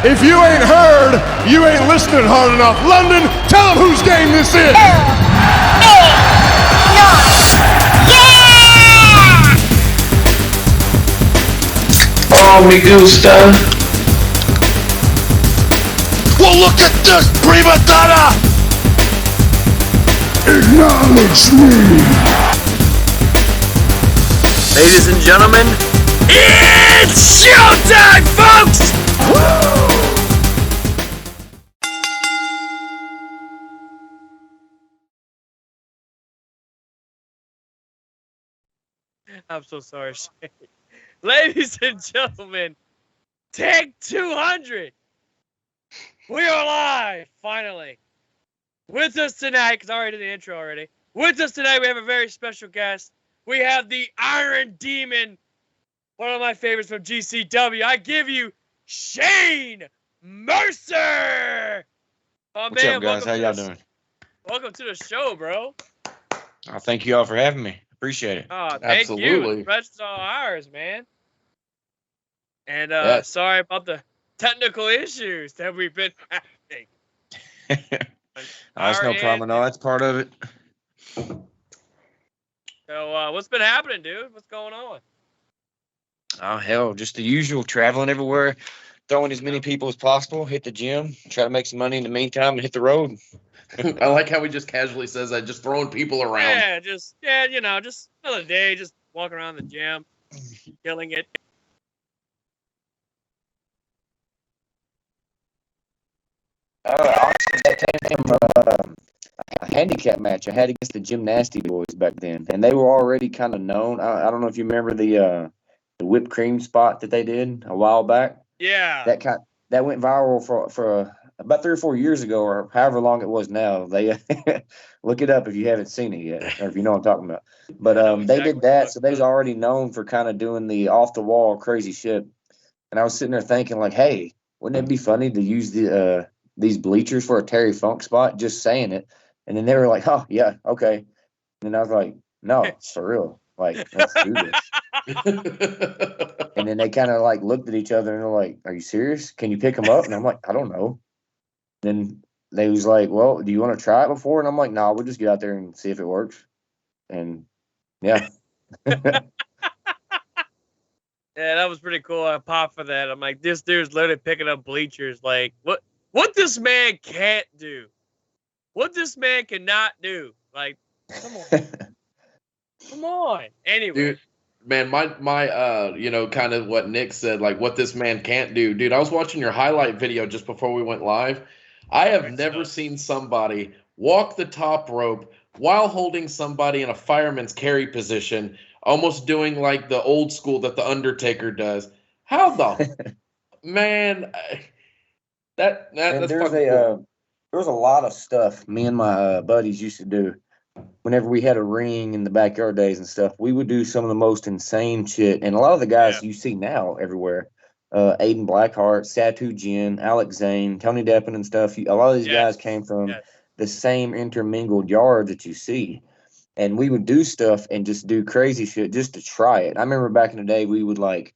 If you ain't heard, you ain't listening hard enough. London, tell them whose game this is. 10, 9, yeah! Oh, me gusta. Well, look at this, prima donna! Acknowledge me. Ladies and gentlemen, it's showtime, folks! Woo! I'm so sorry, Shane. Ladies and gentlemen, take 200. We are live, finally. With us tonight, because I already did the intro already. With us tonight, we have a very special guest. We have the Iron Demon, one of my favorites from GCW. I give you Shane Mercer. Oh, What's up, guys? How y'all doing? Welcome to the show, bro. Oh, thank you all for having me. Appreciate it. Oh, thank you. The pressure's all ours, man. And sorry about the technical issues that we've been having. That's no problem. No, that's part of it. So, what's been happening, dude? What's going on? Oh, hell, just the usual, traveling everywhere, throwing as many people as possible, hit the gym, try to make some money in the meantime, and hit the road. I like how he just casually says that, just throwing people around. Yeah, just another day, just walking around the gym, killing it. Honestly, that came from a handicap match I had against the Gymnasty Boys back then, and they were already kind of known. I don't know if you remember the whipped cream spot that they did a while back. Yeah. That went viral for about 3 or 4 years ago, or however long it was now. They look it up if you haven't seen it yet, or if you know what I'm talking about. But they did that, so they was already known for kind of doing the off the wall crazy shit. And I was sitting there thinking, like, hey, wouldn't it be funny to use these bleachers for a Terry Funk spot? Just saying it. And then they were like, oh, yeah, okay. And then I was like, no, it's for real. Like, let's do this. And then they kind of like looked at each other and they're like, are you serious? Can you pick them up? And I'm like, I don't know. Then they was like, well, do you want to try it before? And I'm like, no, we'll just get out there and see if it works. And yeah. Yeah, that was pretty cool. I popped for that. I'm like, this dude's literally picking up bleachers. Like, what this man can't do. What this man cannot do. Like, come on. Come on. Anyway. Dude, man, my kind of what Nick said, like what this man can't do. Dude, I was watching your highlight video just before we went live. I have never seen somebody walk the top rope while holding somebody in a fireman's carry position, almost doing like the old school that the Undertaker does. How the man? That's fucking cool. There was a lot of stuff me and my buddies used to do. Whenever we had a ring in the backyard days and stuff, we would do some of the most insane shit. And a lot of the guys you see now everywhere, Aiden Blackheart, Satu Jin, Alex Zane, Tony Deppen and stuff, a lot of these guys came from the same intermingled yard that you see. And we would do stuff and just do crazy shit just to try it. I remember back in the day, we would like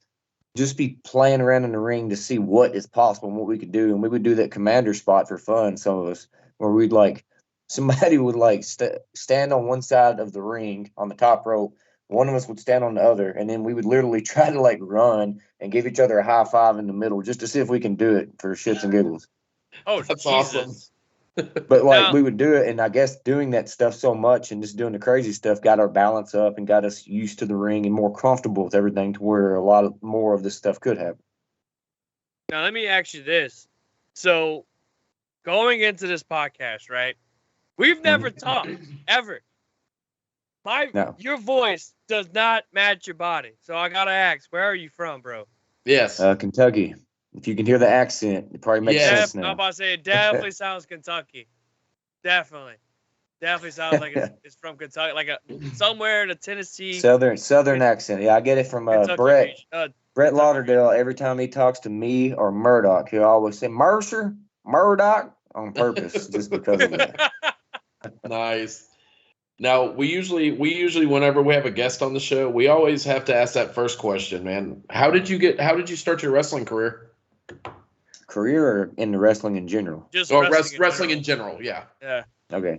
just be playing around in the ring to see what is possible and what we could do. And we would do that commander spot for fun, some of us, where we'd like, somebody would like stand on one side of the ring on the top rope. One of us would stand on the other, and then we would literally try to like run and give each other a high five in the middle just to see if we can do it for shits and giggles. Oh, that's Jesus. awesome. But like we would do it, and I guess doing that stuff so much and just doing the crazy stuff got our balance up and got us used to the ring and more comfortable with everything to where a lot of more of this stuff could happen. Now, let me ask you this. So, going into this podcast, right? We've never talked, ever. Your voice does not match your body. So I gotta ask, where are you from, bro? Yes. Kentucky. If you can hear the accent, it probably makes sense now. I'm about to say, it definitely sounds Kentucky. Definitely sounds like it's from Kentucky, like somewhere in a Tennessee. Southern accent. Yeah, I get it from Brett. Brett Lauderdale. Every time he talks to me or Murdoch, he'll always say Mercer, Murdoch on purpose, just because of that. Nice. Now we usually whenever we have a guest on the show, we always have to ask that first question, man. How did you start your wrestling career? career or into wrestling in general? Just Or wrestling in general, yeah. Yeah. Okay.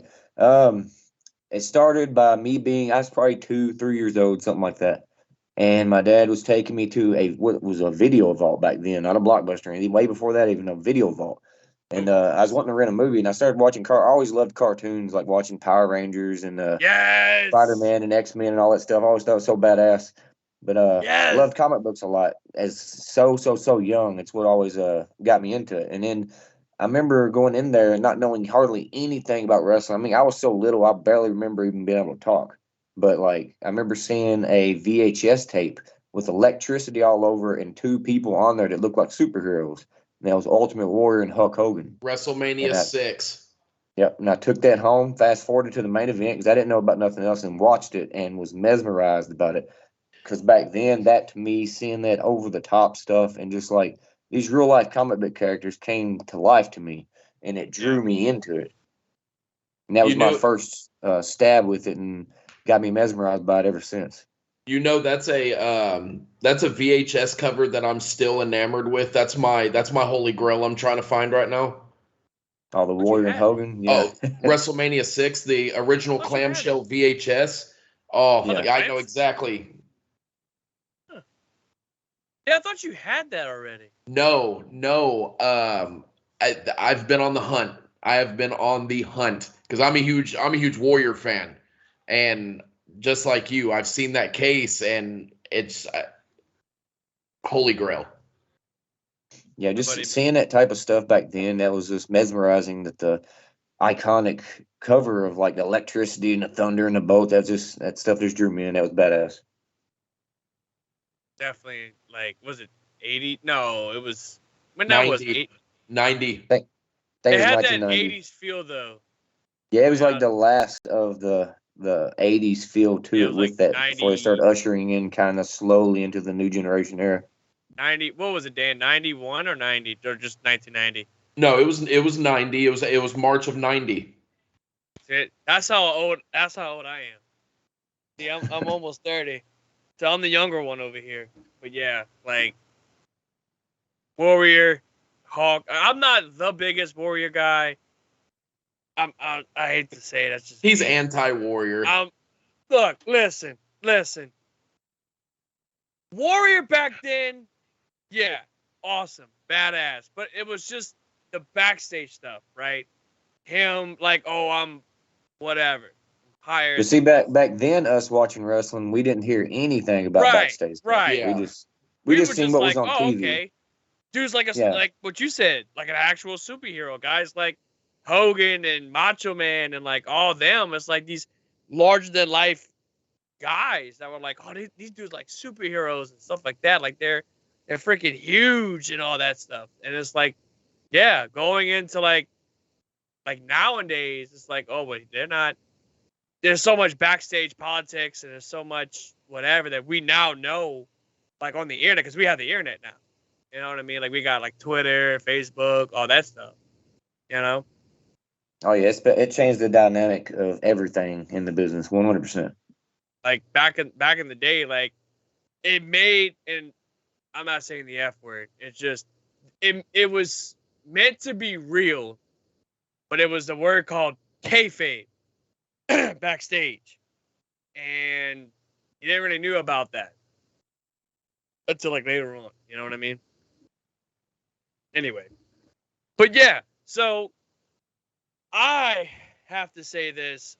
It started by me I was probably 2, 3 years old, something like that. And my dad was taking me to what was a video vault back then, not a Blockbuster or anything. Way before that, even a video vault. And I was wanting to rent a movie, and I started watching I always loved cartoons, like watching Power Rangers and Yes. Spider-Man and X-Men and all that stuff. I always thought it was so badass. But Yes. loved comic books a lot. As so young, it's what always got me into it. And then I remember going in there and not knowing hardly anything about wrestling. I mean, I was so little, I barely remember even being able to talk. But like, I remember seeing a VHS tape with electricity all over and 2 people on there that looked like superheroes. And that was Ultimate Warrior and Hulk Hogan. WrestleMania 6. Yep. And I took that home, fast forwarded to the main event because I didn't know about nothing else, and watched it and was mesmerized about it. Because back then, that to me, seeing that over the top stuff and just like these real life comic book characters came to life to me, and it drew me into it. And that was my first stab with it, and got me mesmerized by it ever since. You know, that's a VHS cover that I'm still enamored with. That's my holy grail I'm trying to find right now. Oh, the Warrior and Hogan, yeah. Oh, WrestleMania 6, the original clamshell VHS. Oh, yeah, I know exactly. Huh. Yeah, I thought you had that already. No. I've been on the hunt. I have been on the hunt because I'm a huge Warrior fan, and just like you, I've seen that case, and it's holy grail. Yeah, just seeing that type of stuff back then, that was just mesmerizing. That the iconic cover of like the electricity and the thunder and the boat, that stuff just drew me in. That was badass. Definitely, like, was it 80? No, it was, when that was 90. It had that 80s feel though. Yeah, it was like the last of the 80s feel to it, with that 90, before they started ushering in kind of slowly into the new generation era. 90, what was it, Dan? 91 or 90 or just 1990? No, it was 90. It was March of 90. That's how old I am. See, I'm almost 30. So I'm the younger one over here. But yeah, like Warrior, Hawk. I'm not the biggest Warrior guy. I hate to say it. That's just he's anti-Warrior. Look, listen. Warrior back then, yeah, awesome, badass. But it was just the backstage stuff, right? Him like, oh, I'm whatever. Hired. But see, back then, us watching wrestling, we didn't hear anything about backstage stuff. Right. Yeah. We just seen what was on TV. Okay. Dude's like like what you said, like an actual superhero. Guys like Hogan and Macho Man and like all them. It's like these larger than life guys that were like, oh, these dudes like superheroes and stuff like that. Like they're freaking huge and all that stuff. And it's like, yeah, going into like nowadays, it's like, oh wait, they're not. There's so much backstage politics and there's so much whatever that we now know, like on the internet, because we have the internet now. You know what I mean? Like we got like Twitter, Facebook, all that stuff. You know? Oh yeah, it changed the dynamic of everything in the business, 100%. Like back in the day, like it made, and I'm not saying the F word. It's just it was meant to be real, but it was the word called Kayfabe backstage, and you never really knew about that until like later on. You know what I mean? Anyway, but yeah, so I have to say this.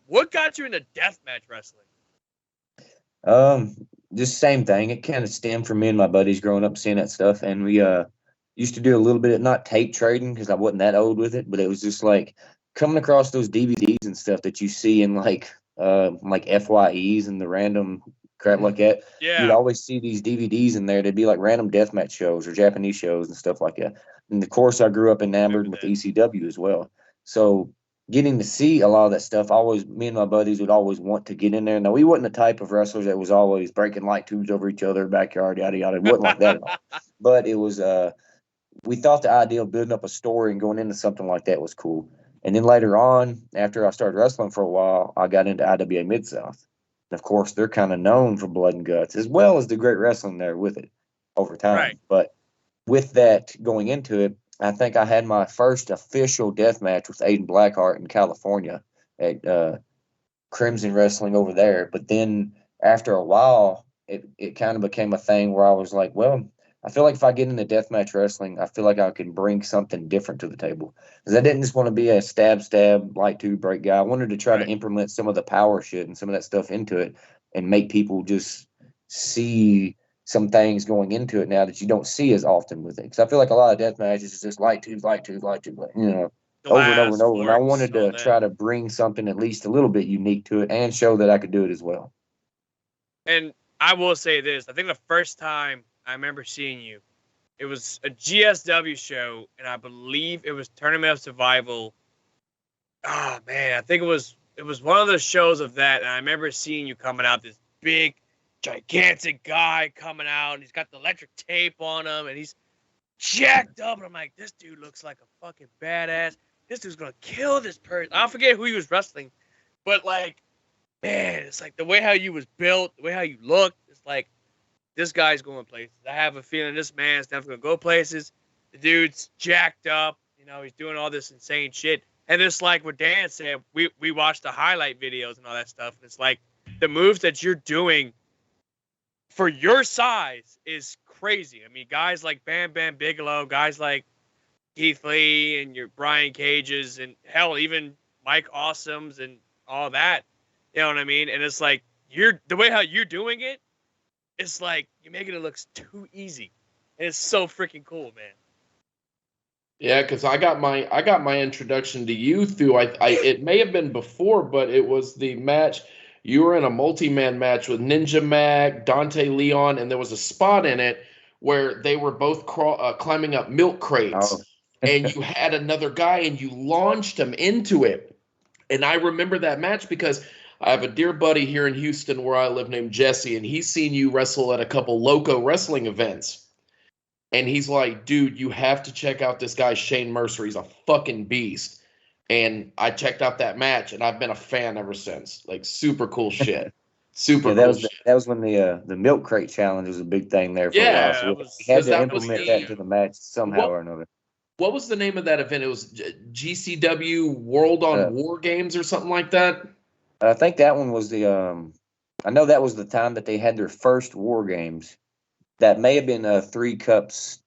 What got you into deathmatch wrestling? Just same thing. It kind of stemmed from me and my buddies growing up seeing that stuff, and we used to do a little bit of, not tape trading because I wasn't that old with it, but it was just like coming across those DVDs and stuff that you see in like FYEs and the random crap like that. Yeah. You'd always see these DVDs in there. They'd be like random deathmatch shows or Japanese shows and stuff like that. And of course, I grew up enamored with ECW as well. So getting to see a lot of that stuff, me and my buddies would always want to get in there. Now, we wasn't the type of wrestlers that was always breaking light tubes over each other, backyard, yada, yada. It wasn't like that at all. But it was, we thought the idea of building up a story and going into something like that was cool. And then later on, after I started wrestling for a while, I got into IWA Mid-South. And of course, they're kind of known for blood and guts, as well as the great wrestling there with it over time. Right. But with that going into it, I think I had my first official death match with Aiden Blackheart in California at Crimson Wrestling over there. But then after a while, it kind of became a thing where I was like, well, I feel like if I get into deathmatch wrestling, I feel like I can bring something different to the table. Because I didn't just want to be a stab, light to break guy. I wanted to try to implement some of the power shit and some of that stuff into it and make people just see some things going into it now that you don't see as often with it. Because I feel like a lot of death matches is just light twos, over and over and Glass, over. And I forks, wanted all to that. try to bring something at least a little bit unique to it and show that I could do it as well. And I will say this: I think the first time I remember seeing you, it was a GSW show, and I believe it was Tournament of Survival. Oh man, I think it was one of the shows of that, and I remember seeing you coming out, this big, gigantic guy coming out, and he's got the electric tape on him, and he's jacked up, and I'm like, this dude looks like a fucking badass. This dude's gonna kill this person. I forget who he was wrestling, but like, man, it's like the way how you was built, the way how you looked. It's like this guy's going places. I have a feeling this man's definitely gonna go places. The dude's jacked up. You know, he's doing all this insane shit. And it's like what Dan said. We watched the highlight videos and all that stuff. And it's like the moves that you're doing for your size is crazy. I mean, guys like Bam Bam Bigelow, guys like Keith Lee and your Brian Cages, and hell, even Mike Awesomes and all that. You know what I mean? And it's like the way how you're doing it, it's like you're making it look too easy. And it's so freaking cool, man. Yeah, because I got my introduction to you through it may have been before, but it was the match. You were in a multi-man match with Ninja Mac, Dante Leon, and there was a spot in it where they were both climbing up milk crates, Oh, and you had another guy and you launched him into it. And I remember that match because I have a dear buddy here in Houston where I live named Jesse, and he's seen you wrestle at a couple loco wrestling events. And he's like, dude, you have to check out this guy, Shane Mercer. He's a fucking beast. And I checked out that match, and I've been a fan ever since. Like, super cool shit. Super yeah, cool shit. that was when the milk crate challenge was a big thing there for a while. Yeah, So we had because to that was implement that into the match somehow or another. what was the name of that event? It was GCW World on War Games or something like that. I think that one was I know that was the time that they had their first war games. That may have been 3 cup stuffed,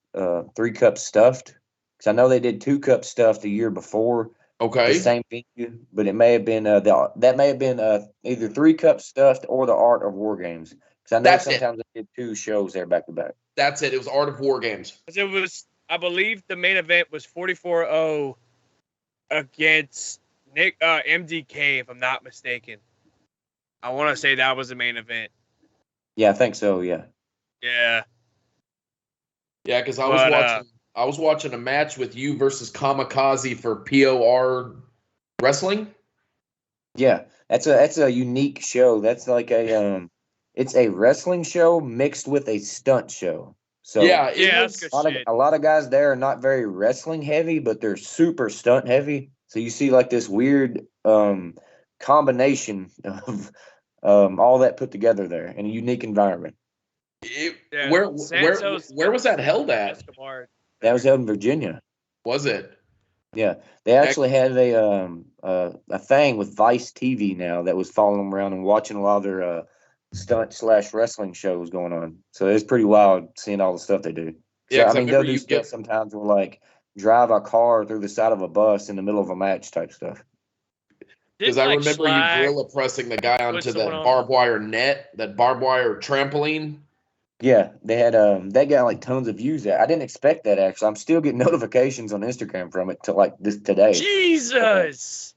because I know they did 2 cup stuffed the year before. Okay. The same venue, but it may have been that may have been either 3 cup stuffed or the Art of War Games. Because I know sometimes they did 2 shows there back to back. That's it. It was Art of War Games. It was, I believe, the main event was 44-0 against Nick MDK, if I'm not mistaken. I want to say that was the main event. Yeah, I think so. Yeah. Yeah. Yeah, because I was watching a match with you versus Kamikaze for POR wrestling. Yeah, that's a unique show. That's like it's a wrestling show mixed with a stunt show. So yeah, that's good shit. A lot of guys there are not very wrestling heavy, but they're super stunt heavy. So you see like this weird combination of all that put together there in a unique environment. Where was that held at? That was held in Virginia. Was it? Yeah, they actually had a thing with Vice TV now that was following them around and watching a lot of their stunt/wrestling shows going on. So it's pretty wild seeing all the stuff they do. So Yeah, I mean, they'll do stuff sometimes where like drive a car through the side of a bus in the middle of a match type stuff. Because I remember you gorilla pressing the guy onto that barbed wire net, that barbed wire trampoline. Yeah, they had that got like tons of views. I didn't expect that actually. I'm still getting notifications on Instagram from it to like this today. Jesus.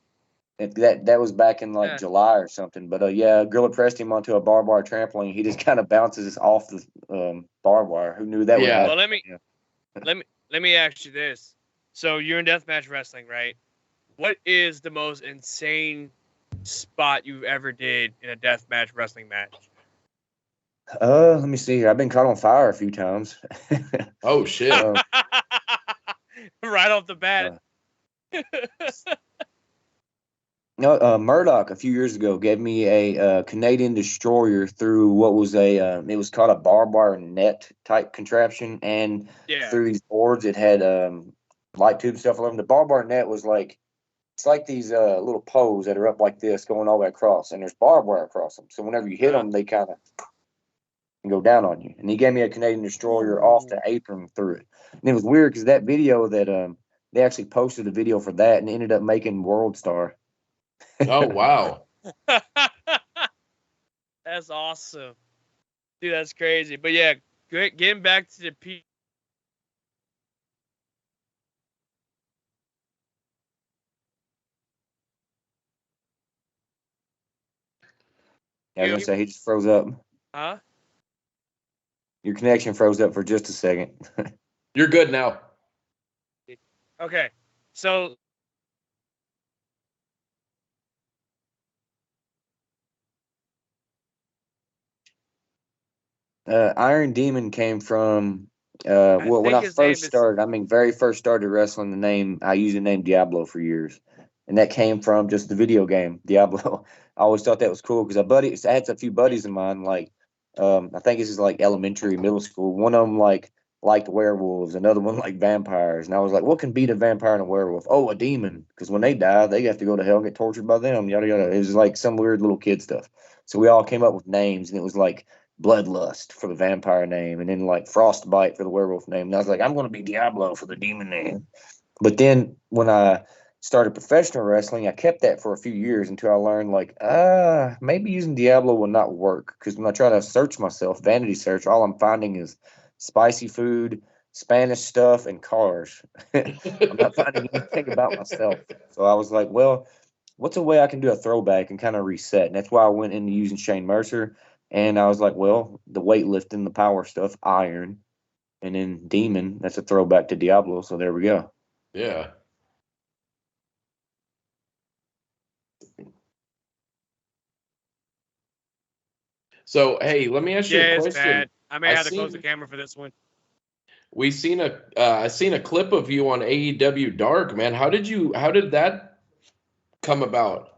That was back in like July or something. But yeah, Gorilla pressed him onto a barbed wire trampoline. He just kind of bounces off the barbed wire. Who knew that would happen? Well, let me ask you this. So you're in deathmatch wrestling, right? What is the most insane spot you ever did in a deathmatch wrestling match? Let me see here. I've been caught on fire a few times. Oh shit! Right off the bat. No, Murdoch a few years ago gave me a Canadian destroyer through what was it was called a barbed wire net type contraption, and through these boards it had light tube stuff. The barbed wire net was like, it's like these little poles that are up like this going all the way across, and there's barbed wire across them. So whenever you hit them, they kind of go down on you. And he gave me a Canadian destroyer off the apron through it. And it was weird because that video that they actually posted a video for that and ended up making World Star. Oh wow. That's awesome. Dude, that's crazy. But yeah, getting back to the I was gonna say he just froze up. Huh? Your connection froze up for just a second. You're good now. Okay. So Iron Demon came from well, when think I his name first is started, very first started wrestling, I used the name Diablo for years, and that came from just the video game Diablo. I always thought that was cool because I had a few buddies of mine, like I think this is like elementary, middle school. One of them liked werewolves, another one liked vampires, and I was like, what can beat a vampire and a werewolf? Oh, a demon, because when they die, they have to go to hell and get tortured by them. Yada yada. It was like some weird little kid stuff. So we all came up with names, and it was like Bloodlust for the vampire name, and then like Frostbite for the werewolf name. And I was like, I'm going to be Diablo for the demon name. But then when I started professional wrestling, I kept that for a few years until I learned like, maybe using Diablo will not work because when I try to search myself, vanity search, all I'm finding is spicy food, Spanish stuff, and cars. I'm not finding anything about myself. So I was like, well, what's a way I can do a throwback and kind of reset? And that's why I went into using Shane Mercer. And I was like, well, the weightlifting, the power stuff, iron, and then demon, that's a throwback to Diablo. So there we go. Yeah. So hey, let me ask you a yeah, it's question. bad. I may I have to close the seen camera for this one. I seen a clip of you on AEW Dark, man. How did that come about?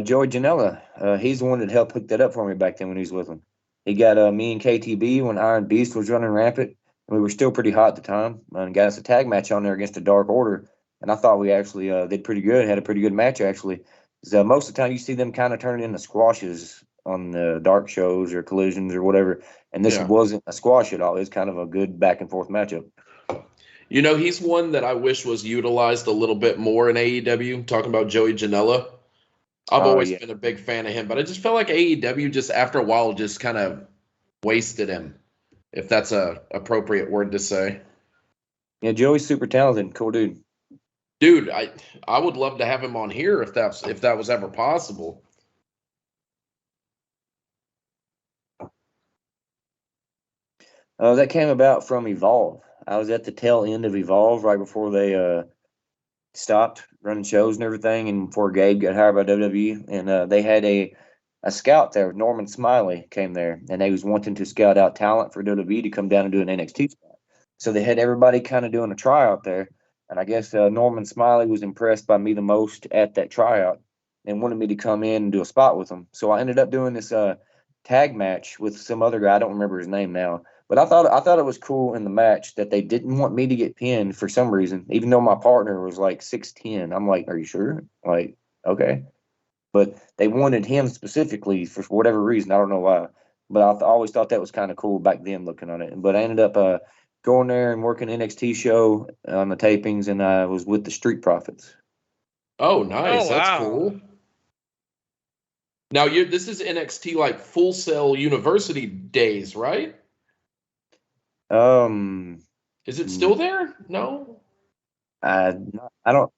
Joey Janela, he's the one that helped hook that up for me back then when he was with him. He got me and KTB when Iron Beast was running rampant. We were still pretty hot at the time, and got us a tag match on there against the Dark Order. And I thought we actually did pretty good. Had a pretty good match actually. 'Cause, most of the time you see them kind of turning into squashes on the dark shows or collisions or whatever. And this Yeah. wasn't a squash at all. It was kind of a good back and forth matchup. You know, he's one that I wish was utilized a little bit more in AEW. Talking about Joey Janela. I've Oh always yeah, been a big fan of him, but I just felt like AEW just after a while just kind of wasted him, if that's a appropriate word to say. yeah. Joey's super talented, cool dude. Dude, I would love to have him on here if that was ever possible. That came about from Evolve. I was at the tail end of Evolve right before they stopped running shows and everything, and before Gabe got hired by WWE, and they had a scout there. Norman Smiley came there, and they was wanting to scout out talent for WWE to come down and do an NXT spot. So they had everybody kind of doing a tryout there, and I guess Norman Smiley was impressed by me the most at that tryout and wanted me to come in and do a spot with him. So I ended up doing this tag match with some other guy. I don't remember his name now, but I thought it was cool in the match that they didn't want me to get pinned for some reason, even though my partner was like 6'10". I'm like, are you sure? Like, okay. But they wanted him specifically for whatever reason. I don't know why. But always thought that was kind of cool back then looking on it. But I ended up going there and working NXT show on the tapings, and I was with the Street Profits. Oh, Oh nice. That's wow. cool. Now this is NXT like Full Sail University days, right? Um, Is it still there? No. I I don't.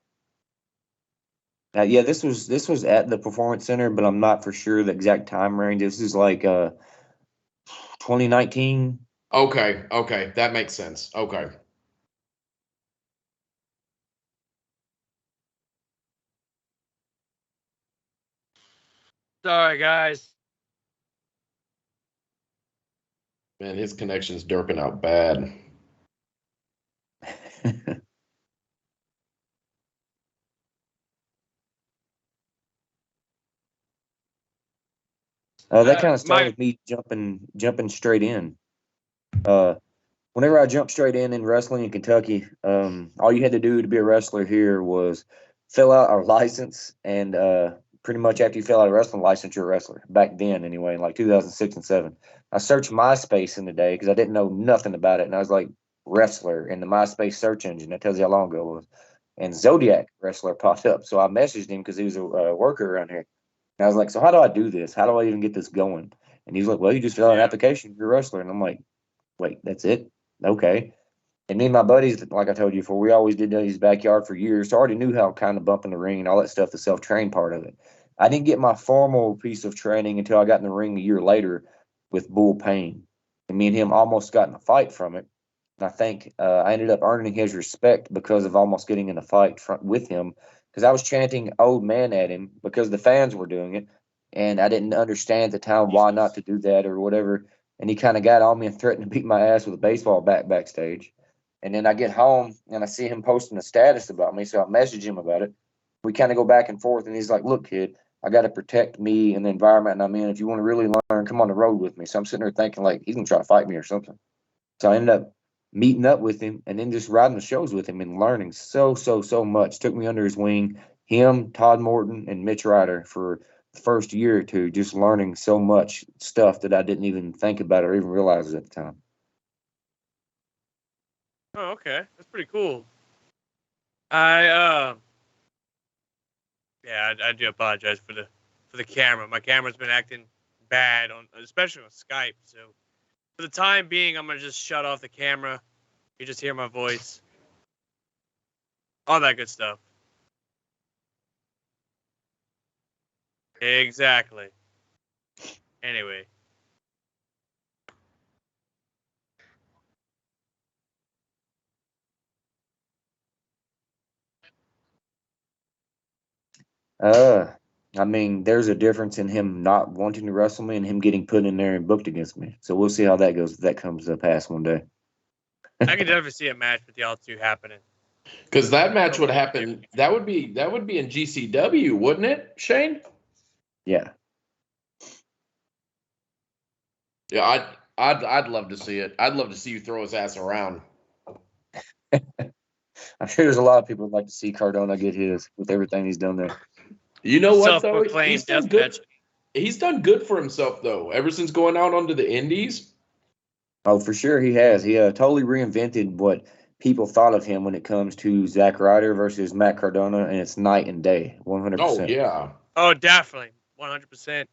Yeah, this was at the Performance Center, but I'm not for sure the exact time range. This is like 2019. Okay, okay, that makes sense. Okay. Sorry, guys. Man, his connection's derping out bad. That kind of My started me jumping straight in. Uh, whenever I jumped straight in wrestling in Kentucky, all you had to do to be a wrestler here was fill out a license, and pretty much after you fill out a wrestling license, you're a wrestler. Back then, anyway, in like 2006 and 7. I searched MySpace in the day because I didn't know nothing about it, and I was like, wrestler in the MySpace search engine. That tells you how long ago it was. And Zodiac wrestler popped up, so I messaged him because he was a worker around here. And I was like, so how do I do this? How do I even get this going? And he's like, well, you just fill out an application, you're a wrestler. And I'm like, wait, that's it? Okay. And me and my buddies, like I told you before, we always did his backyard for years. So I already knew how kind of bumping the ring and all that stuff, the self-train part of it. I didn't get my formal piece of training until I got in the ring a year later with Bull Payne. And me and him almost got in a fight from it. And I think I ended up earning his respect because of almost getting in a fight with him, because I was chanting old man at him because the fans were doing it. And I didn't understand at the time why not to do that or whatever. And he kind of got on me and threatened to beat my ass with a baseball bat backstage. And then I get home and I see him posting a status about me. So I message him about it. We kind of go back and forth. And he's like, look, kid, I got to protect me and the environment I'm in. If you want to really learn, come on the road with me. So I'm sitting there thinking, like, he's going to try to fight me or something. So I ended up meeting up with him and then just riding the shows with him and learning so much. Took me under his wing, him, Todd Morton, and Mitch Ryder for the first year or two, just learning so much stuff that I didn't even think about or even realize at the time. Oh, okay. That's pretty cool. I do apologize for the camera. My camera's been acting bad especially on Skype. So for the time being, I'm gonna just shut off the camera. You just hear my voice. All that good stuff. Exactly. Anyway. I mean, there's a difference in him not wanting to wrestle me and him getting put in there and booked against me. So we'll see how that goes if that comes to pass one day. I can definitely see a match with y'all two happening. Because that match would happen. That would be in GCW, wouldn't it, Shane? Yeah. Yeah, I'd love to see it. I'd love to see you throw his ass around. I'm sure there's a lot of people who'd like to see Cardona get his with everything he's done there. You know what though? Self-proclaimed Deathmatch. He's done good for himself though. Ever since going out onto the Indies. Oh, for sure he has. He totally reinvented what people thought of him when it comes to Zack Ryder versus Matt Cardona, and it's night and day, 100%. Oh yeah. Oh, definitely, 100%.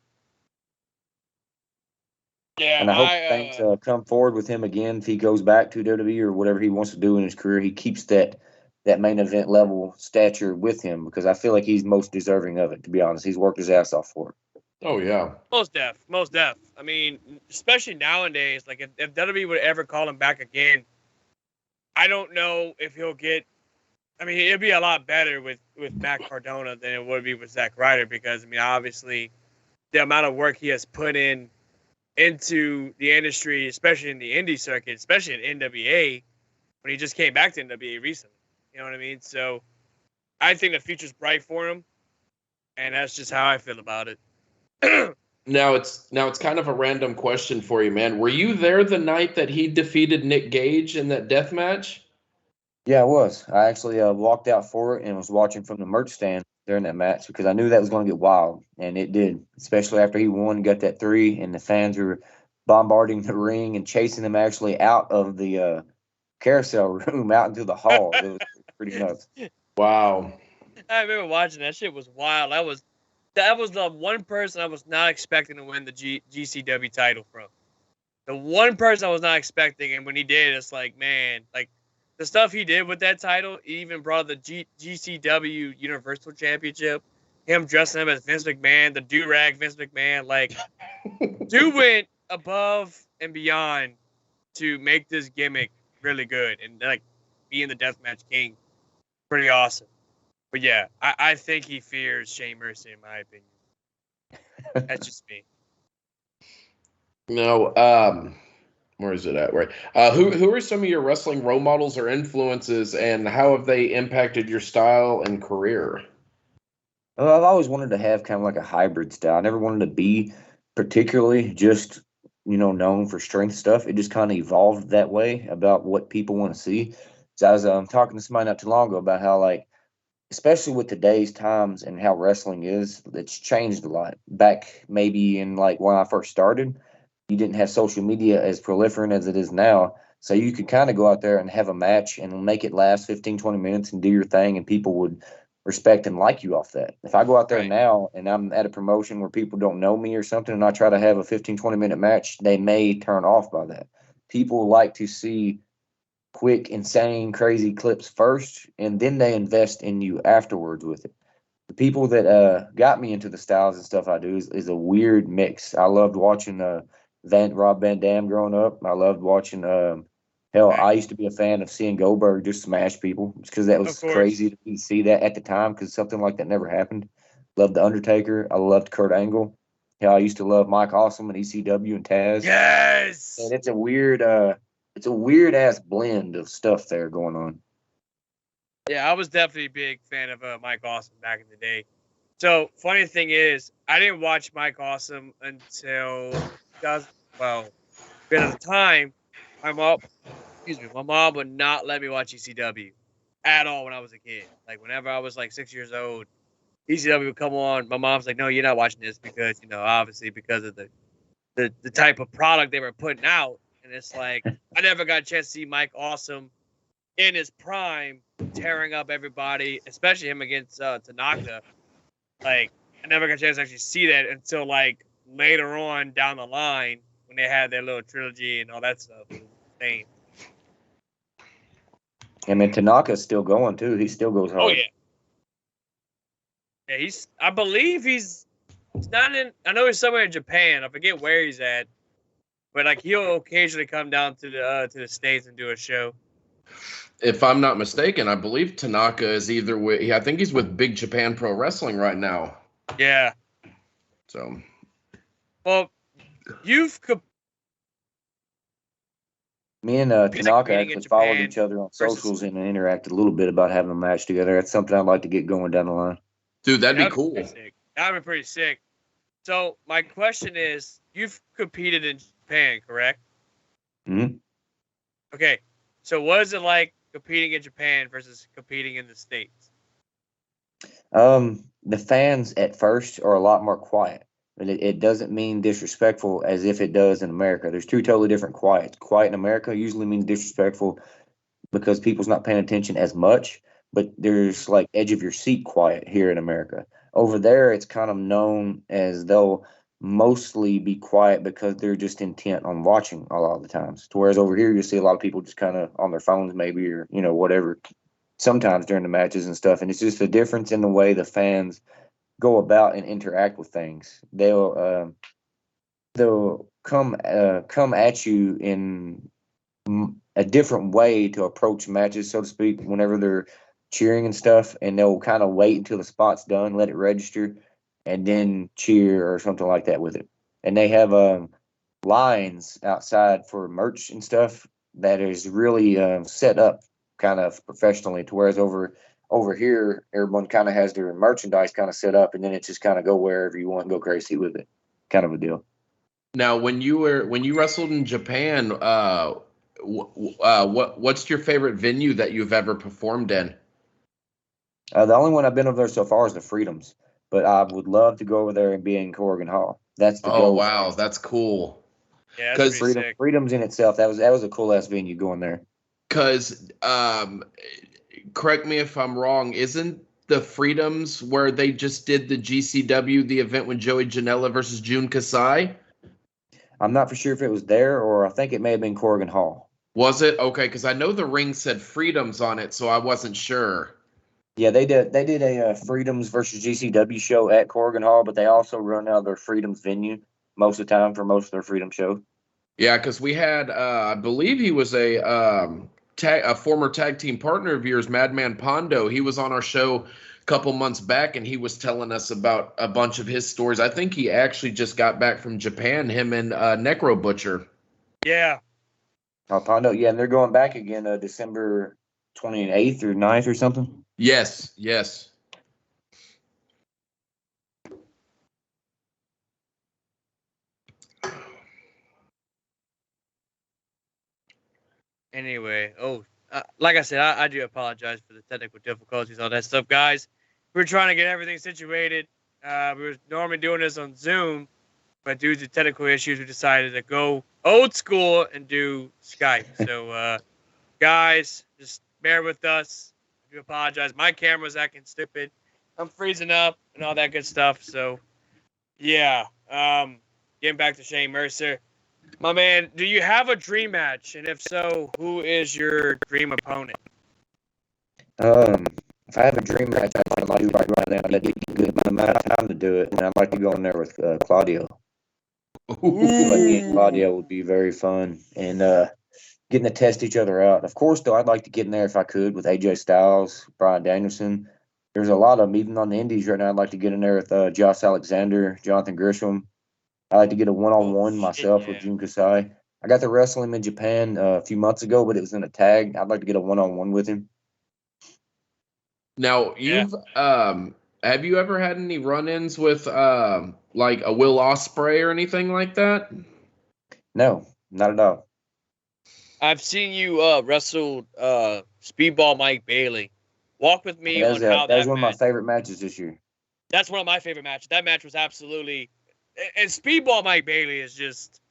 Yeah, and I hope things come forward with him again if he goes back to WWE or whatever he wants to do in his career. He keeps that main event level stature with him because I feel like he's most deserving of it. To be honest, he's worked his ass off for it. Oh yeah, most def. I mean, especially nowadays, like if WWE would ever call him back again, I don't know if he'll get. I mean, it'd be a lot better with Matt Cardona than it would be with Zack Ryder because I mean, obviously, the amount of work he has put into the industry, especially in the indie circuit, especially in NWA, when he just came back to NWA recently. You know what I mean? So I think the future's bright for him, and that's just how I feel about it. Now it's kind of a random question for you, man. Were you there the night that he defeated Nick Gage in that death match? Yeah, I was. I actually walked out for it and was watching from the merch stand during that match because I knew that was going to get wild, and it did. Especially after he won, got that 3, and the fans were bombarding the ring and chasing him actually out of the carousel room out into the hall. It was pretty nuts. Wow. I remember watching that shit. Was wild. That was the one person I was not expecting to win the GCW title from. The one person I was not expecting, and when he did, it's like, man, like the stuff he did with that title, he even brought the GCW Universal Championship. Him dressing him as Vince McMahon, the do-rag Vince McMahon, like, dude went above and beyond to make this gimmick really good, and like being the Deathmatch King, pretty awesome. But yeah, I think he fears Shane Mercer, in my opinion. That's just me. No, where is it at? Right. Who are some of your wrestling role models or influences, and how have they impacted your style and career? Well, I've always wanted to have kind of like a hybrid style. I never wanted to be particularly just known for strength stuff. It just kind of evolved that way about what people want to see. So I was talking to somebody not too long ago about how, like, especially with today's times and how wrestling is, it's changed a lot. Back maybe in like when I first started, you didn't have social media as proliferant as it is now. So you could kind of go out there and have a match and make it last 15, 20 minutes and do your thing, and people would respect and like you off that. If I go out there Right. now and I'm at a promotion where people don't know me or something and I try to have a 15, 20-minute match, they may turn off by that. People like to see quick, insane, crazy clips first, and then they invest in you afterwards with it. The people that got me into the styles and stuff I do is a weird mix. I loved watching Rob Van Dam growing up. I loved watching hell. Right. I used to be a fan of seeing Goldberg just smash people because that Of was course. crazy to see that at the time because something like that never happened. Loved the Undertaker. I loved Kurt Angle. Hell, I used to love Mike Awesome and ECW and Taz. And Yes. it's a weird ass blend of stuff there going on. Yeah, I was definitely a big fan of Mike Awesome back in the day. So funny thing is, I didn't watch Mike Awesome until 2012. But at the time, my mom would not let me watch ECW at all when I was a kid. Like whenever I was like 6 years old, ECW would come on. My mom's like, "No, you're not watching this because obviously because of the type of product they were putting out." And it's like I never got a chance to see Mike Awesome in his prime, tearing up everybody, especially him against Tanaka. Like I never got a chance to actually see that until like later on down the line when they had their little trilogy and all that stuff. It was insane. I mean, Tanaka's still going too. He still goes Oh hard. yeah, yeah. I believe he's not in. I know he's somewhere in Japan. I forget where he's at, but like he'll occasionally come down to the States and do a show. If I'm not mistaken, I believe Tanaka is either with. I think he's with Big Japan Pro Wrestling right now. Yeah. So. Well, you've Me and Tanaka competing in actually followed Japan each other on versus. socials and interacted a little bit about having a match together. That's something I'd like to get going down the line. Dude, that'd be That'd be cool. pretty sick. That'd be pretty sick. So my question is, you've competed in Japan, correct? Hmm. Okay. So what is it like competing in Japan versus competing in the States? The fans at first are a lot more quiet, but it doesn't mean disrespectful as if it does in America. There's two totally different quiets. Quiet in America usually means disrespectful because people's not paying attention as much, but there's like edge of your seat quiet here in America. Over there, it's kind of known as they'll mostly be quiet because they're just intent on watching a lot of the times. Whereas over here, you see a lot of people just kind of on their phones, maybe, or whatever. Sometimes during the matches and stuff, and it's just a difference in the way the fans go about and interact with things. They'll come at you in a different way to approach matches, so to speak, whenever they're cheering and stuff, and they'll kind of wait until the spot's done, let it register, and then cheer or something like that with it. And they have lines outside for merch and stuff that is really set up kind of professionally, to whereas over here, everyone kind of has their merchandise kind of set up, and then it just kind of go wherever you want and go crazy with it, kind of a deal. Now, when you wrestled in Japan, what's your favorite venue that you've ever performed in? The only one I've been over there so far is the Freedoms, but I would love to go over there and be in Corrigan Hall. That's the Oh goal. wow, that's cool. Yeah, that's Because pretty sick. Freedoms in itself, that was a cool ass venue going there. because correct me if I'm wrong, isn't the Freedoms where they just did the GCW, the event with Joey Janela versus Jun Kasai? I'm not for sure if it was there or I think it may have been Corrigan Hall. Was it? Okay, because I know the ring said Freedoms on it, so I wasn't sure. Yeah, they did a Freedoms versus GCW show at Corrigan Hall, but they also run out of their Freedoms venue most of the time for most of their Freedom shows. Yeah, because we had, I believe he was a former tag team partner of yours, Madman Pondo. He was on our show a couple months back, and he was telling us about a bunch of his stories. I think he actually just got back from Japan, him and Necro Butcher. Yeah. Pondo, yeah, and they're going back again December 28th or 9th or something. Yes, yes. Anyway, like I said, I do apologize for the technical difficulties, all that stuff, guys. We're trying to get everything situated. We were normally doing this on Zoom, but due to technical issues, we decided to go old school and do Skype. So, guys, just bear with us. I do apologize. My camera's acting stupid. I'm freezing up and all that good stuff. So, yeah. Getting back to Shane Mercer. My man, do you have a dream match? And if so, who is your dream opponent? If I have a dream match, I'd like to do right now. Let me get a good amount of time to do it, and I'd like to go in there with Claudio. Like me and Claudio would be very fun, and getting to test each other out. Of course, though, I'd like to get in there if I could with AJ Styles, Bryan Danielson. There's a lot of them, even on the indies right now. I'd like to get in there with Josh Alexander, Jonathan Grisham. I like to get a one-on-one myself with Jun Kasai. I got to wrestle him in Japan a few months ago, but it was in a tag. I'd like to get a one-on-one with him. Now, have you ever had any run-ins with like a Will Ospreay or anything like that? No, not at all. I've seen you wrestle Speedball Mike Bailey. Walk with me on how that was one of my favorite matches this year. That's one of my favorite matches. That match was absolutely. And Speedball Mike Bailey is just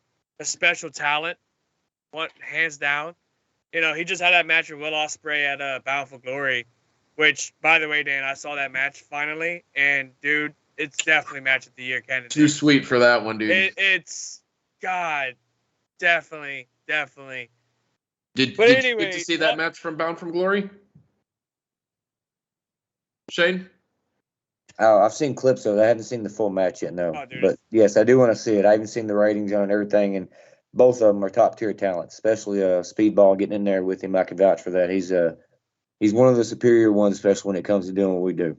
a special talent, hands down. You know, he just had that match with Will Ospreay at Bound for Glory, which, by the way, Dan, I saw that match finally, and dude, it's definitely match of the year candidate. Too sweet for that one, dude. It's God, definitely. Did you get to see that match from Bound for Glory, Shane? Oh, I've seen clips of it. I haven't seen the full match yet, no. Oh, but yes, I do want to see it. I haven't seen the ratings on everything, and both of them are top tier talents, especially Speedball getting in there with him. I can vouch for that. He's one of the superior ones, especially when it comes to doing what we do.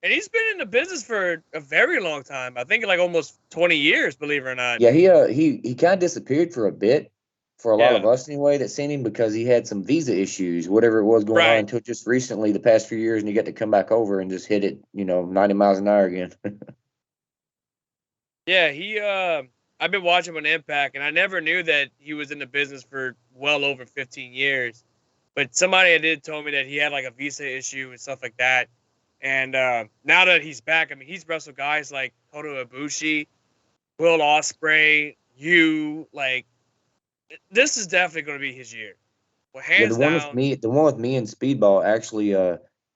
And he's been in the business for a very long time. I think like almost 20 years, believe it or not. Yeah, he kind of disappeared for a bit, for a lot of us anyway, that seen him because he had some visa issues, whatever it was going on, until just recently, the past few years, and he got to come back over and just hit it, 90 miles an hour again. Yeah, I've been watching him on Impact, and I never knew that he was in the business for well over 15 years. But somebody did told me that he had like a visa issue and stuff like that. And now that he's back, I mean, he's wrestled guys like Kota Ibushi, Will Ospreay, like, this is definitely going to be his year. Well, hands down. The one with me and Speedball, actually,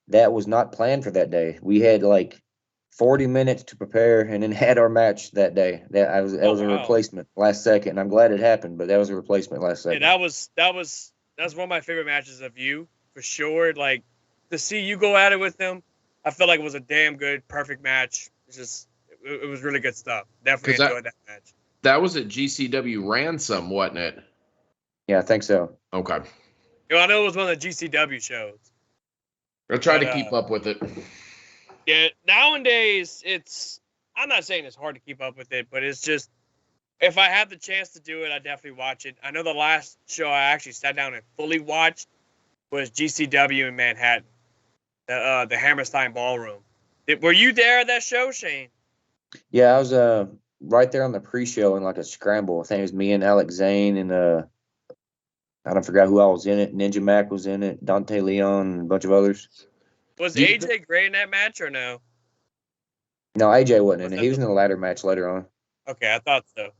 that was not planned for that day. We had like 40 minutes to prepare, and then had our match that day. That was a replacement last second. And I'm glad it happened, but that was a replacement last second. Yeah, that was one of my favorite matches of you, for sure. Like, to see you go at it with him, I felt like it was a damn good, perfect match. It was really good stuff. Definitely enjoyed that match. That was at GCW Ransom, wasn't it? Yeah, I think so. Okay. I know it was one of the GCW shows. I'll try to keep up with it. Yeah, nowadays I'm not saying it's hard to keep up with it, but it's just, if I have the chance to do it, I definitely watch it. I know the last show I actually sat down and fully watched was GCW in Manhattan, the Hammerstein Ballroom. Were you there at that show, Shane? Yeah, I was right there on the pre-show in like a scramble. I think it was me and Alex Zane, and I don't forget who else was in it. Ninja Mac was in it, Dante Leon, and a bunch of others. Was AJ Gray in that match or no? No, AJ wasn't in it. He was in the ladder match later on. Okay, I thought so.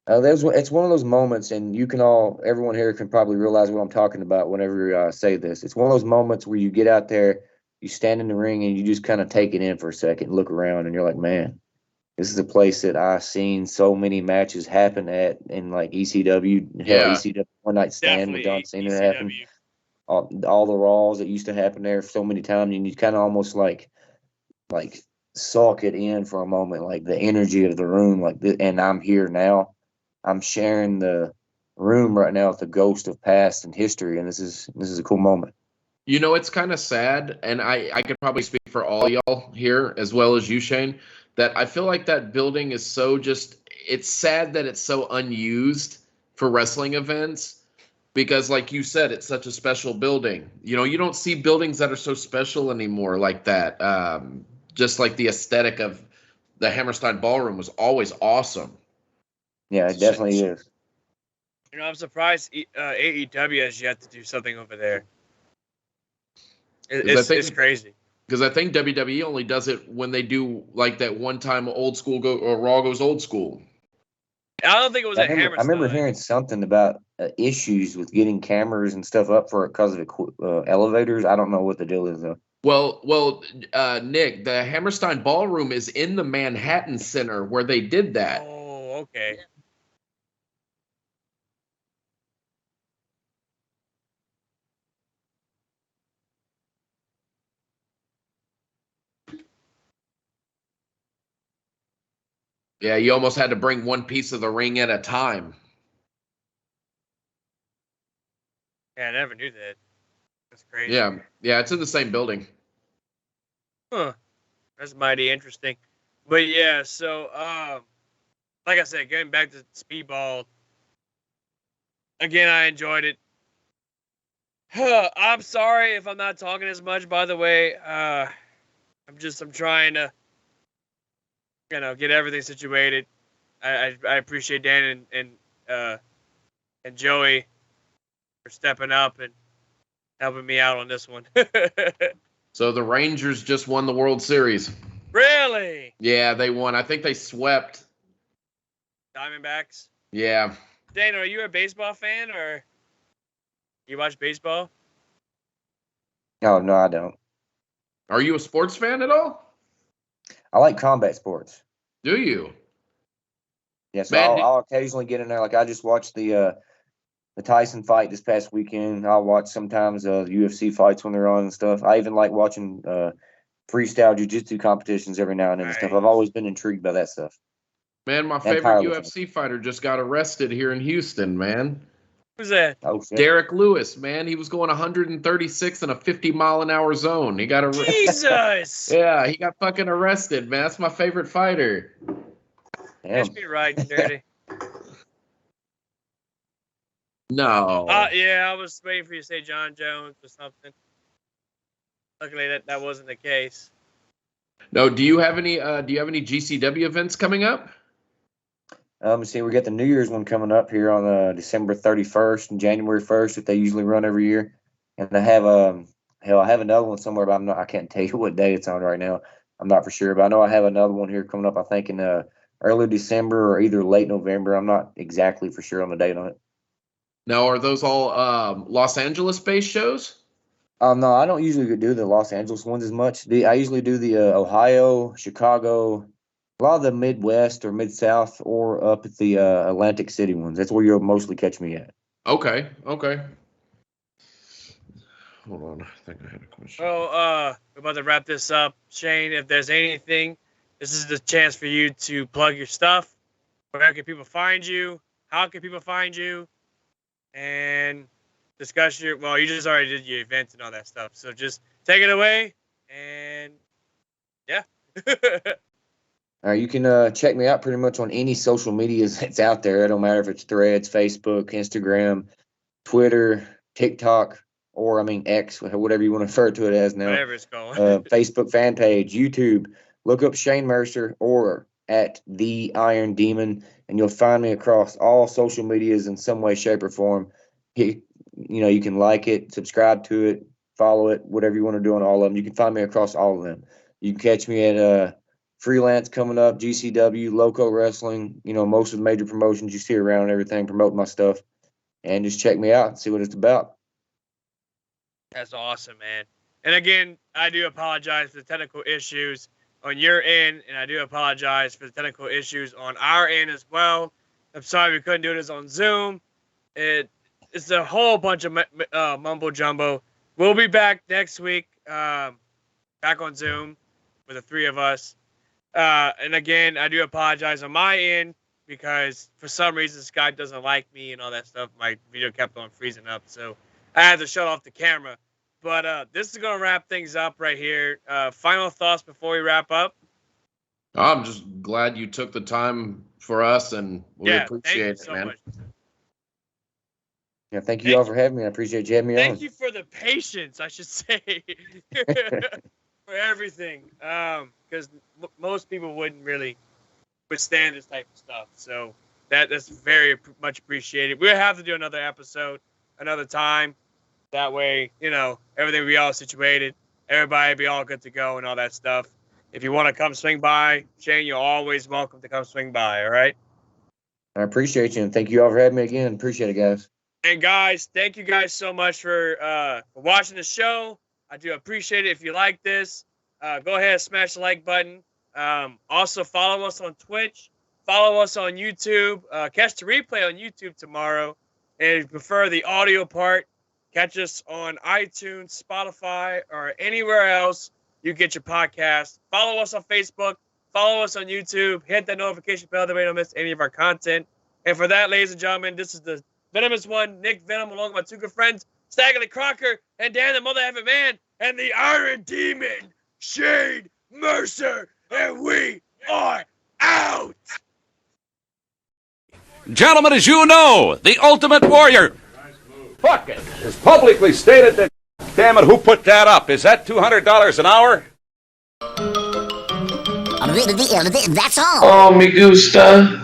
It's one of those moments, and everyone here can probably realize what I'm talking about whenever I say this. It's one of those moments where you get out there, you stand in the ring, and you just kind of take it in for a second, look around, and you're like, man, this is a place that I've seen so many matches happen at, in like ECW. Hell, ECW One Night Stand with John Cena happened. All the Raws that used to happen there so many times, and you kind of almost like soak it in for a moment, like the energy of the room, and I'm here now. I'm sharing the room right now with the ghost of past and history, and this is a cool moment. It's kind of sad, and I could probably speak for all y'all here as well as you, Shane, that I feel like that building is it's sad that it's so unused for wrestling events, because like you said, it's such a special building. You don't see buildings that are so special anymore like that. Just like the aesthetic of the Hammerstein Ballroom was always awesome. Yeah, it definitely is. You know, I'm surprised AEW has yet to do something over there. It's crazy. Because I think WWE only does it when they do like that one time old school or Raw goes old school. I don't think it was I at remember, I remember hearing something about issues with getting cameras and stuff up for because of elevators. I don't know what the deal is though. Well, Nick, the Hammerstein Ballroom is in the Manhattan Center where they did that. Oh, okay. Yeah, you almost had to bring one piece of the ring at a time. Yeah, I never knew that. That's crazy. Yeah, it's in the same building. Huh. That's mighty interesting. But yeah, so like I said, getting back to Speedball, again, I enjoyed it. I'm sorry if I'm not talking as much, by the way. I'm trying to, get everything situated. I appreciate Dan and Joey for stepping up and helping me out on this one. So the Rangers just won the World Series. Really? Yeah, they won. I think they swept Diamondbacks? Yeah. Dan, are you a baseball fan or you watch baseball? Oh, no, I don't. Are you a sports fan at all? I like combat sports. Do you? Yeah, so I'll occasionally get in there. Like I just watched the Tyson fight this past weekend. I'll watch sometimes UFC fights when they're on and stuff. I even like watching freestyle jiu-jitsu competitions every now and then and stuff. I've always been intrigued by that stuff. Man, my favorite UFC fighter just got arrested here in Houston, man. Who's that? Oh, shit. Derek Lewis, man. He was going 136 in a 50-mile-an-hour zone. He got arrested. Jesus! Yeah, he got fucking arrested, man. That's my favorite fighter. Damn. Catch me right, dirty. No. Yeah, I was waiting for you to say John Jones or something. Luckily, that wasn't the case. No, do you have any GCW events coming up? See, we got the New Year's one coming up here on December 31st and January 1st that they usually run every year. And I have I have another one somewhere, but I can't tell you what day it's on right now. I'm not for sure, but I know I have another one here coming up. I think in early December or either late November. I'm not exactly for sure on the date on it. Now, are those all Los Angeles-based shows? No, I don't usually do the Los Angeles ones as much. I usually do the Ohio, Chicago, a lot of the Midwest or Mid-South, or up at the Atlantic City ones. That's where you'll mostly catch me at. Okay. Hold on. I think I had a question. Well, we're about to wrap this up. Shane, if there's anything, this is the chance for you to plug your stuff. Where can people find you? How can people find you? And discuss you just already did your events and all that stuff. So just take it away. And yeah. You can check me out pretty much on any social media that's out there. It don't matter if it's Threads, Facebook, Instagram, Twitter, TikTok, or X, whatever you want to refer to it as now. Whatever it's called. Facebook fan page, YouTube. Look up Shane Mercer or at The Iron Demon, and you'll find me across all social medias in some way, shape, or form. You can like it, subscribe to it, follow it, whatever you want to do on all of them. You can find me across all of them. You can catch me at Freelance coming up, GCW, Loco Wrestling, most of the major promotions you see around and everything, promoting my stuff. And just check me out and see what it's about. That's awesome, man. And again, I do apologize for the technical issues on your end, and I do apologize for the technical issues on our end as well. I'm sorry we couldn't do this on Zoom. It's a whole bunch of mumbo jumbo. We'll be back next week, back on Zoom with the three of us. And again, I do apologize on my end because for some reason Skype doesn't like me and all that stuff. My video kept on freezing up, so I had to shut off the camera. But this is going to wrap things up right here. Final thoughts before we wrap up? I'm just glad you took the time for us, and we appreciate it, so man. Much. Yeah, thank you all for having me. I appreciate you having me on. Thank you for the patience, I should say, for everything. Because most people wouldn't really withstand this type of stuff. So That's very much appreciated. We'll have to do another episode another time. That way, everything will be all situated. Everybody will be all good to go and all that stuff. If you want to come swing by, Shane, you're always welcome to come swing by, all right? I appreciate you, and thank you all for having me again. Appreciate it, guys. And guys, thank you guys so much for watching the show. I do appreciate it. If you like this, go ahead and smash the like button. Also, follow us on Twitch. Follow us on YouTube. Catch the replay on YouTube tomorrow. And if you prefer the audio part, catch us on iTunes, Spotify, or anywhere else you get your podcast. Follow us on Facebook. Follow us on YouTube. Hit that notification bell that way you don't miss any of our content. And for that, ladies and gentlemen, this is the Venomous One, Nick Venom, along with my two good friends, Staggerly Crocker and Dan the Mother Heaven Man, and the Iron Demon, Shane Mercer, and we are out! Gentlemen, as you know, the Ultimate Warrior. Fuck it. It's publicly stated that, damn it, who put that up? Is that $200 an hour? That's all. Oh, me gusta.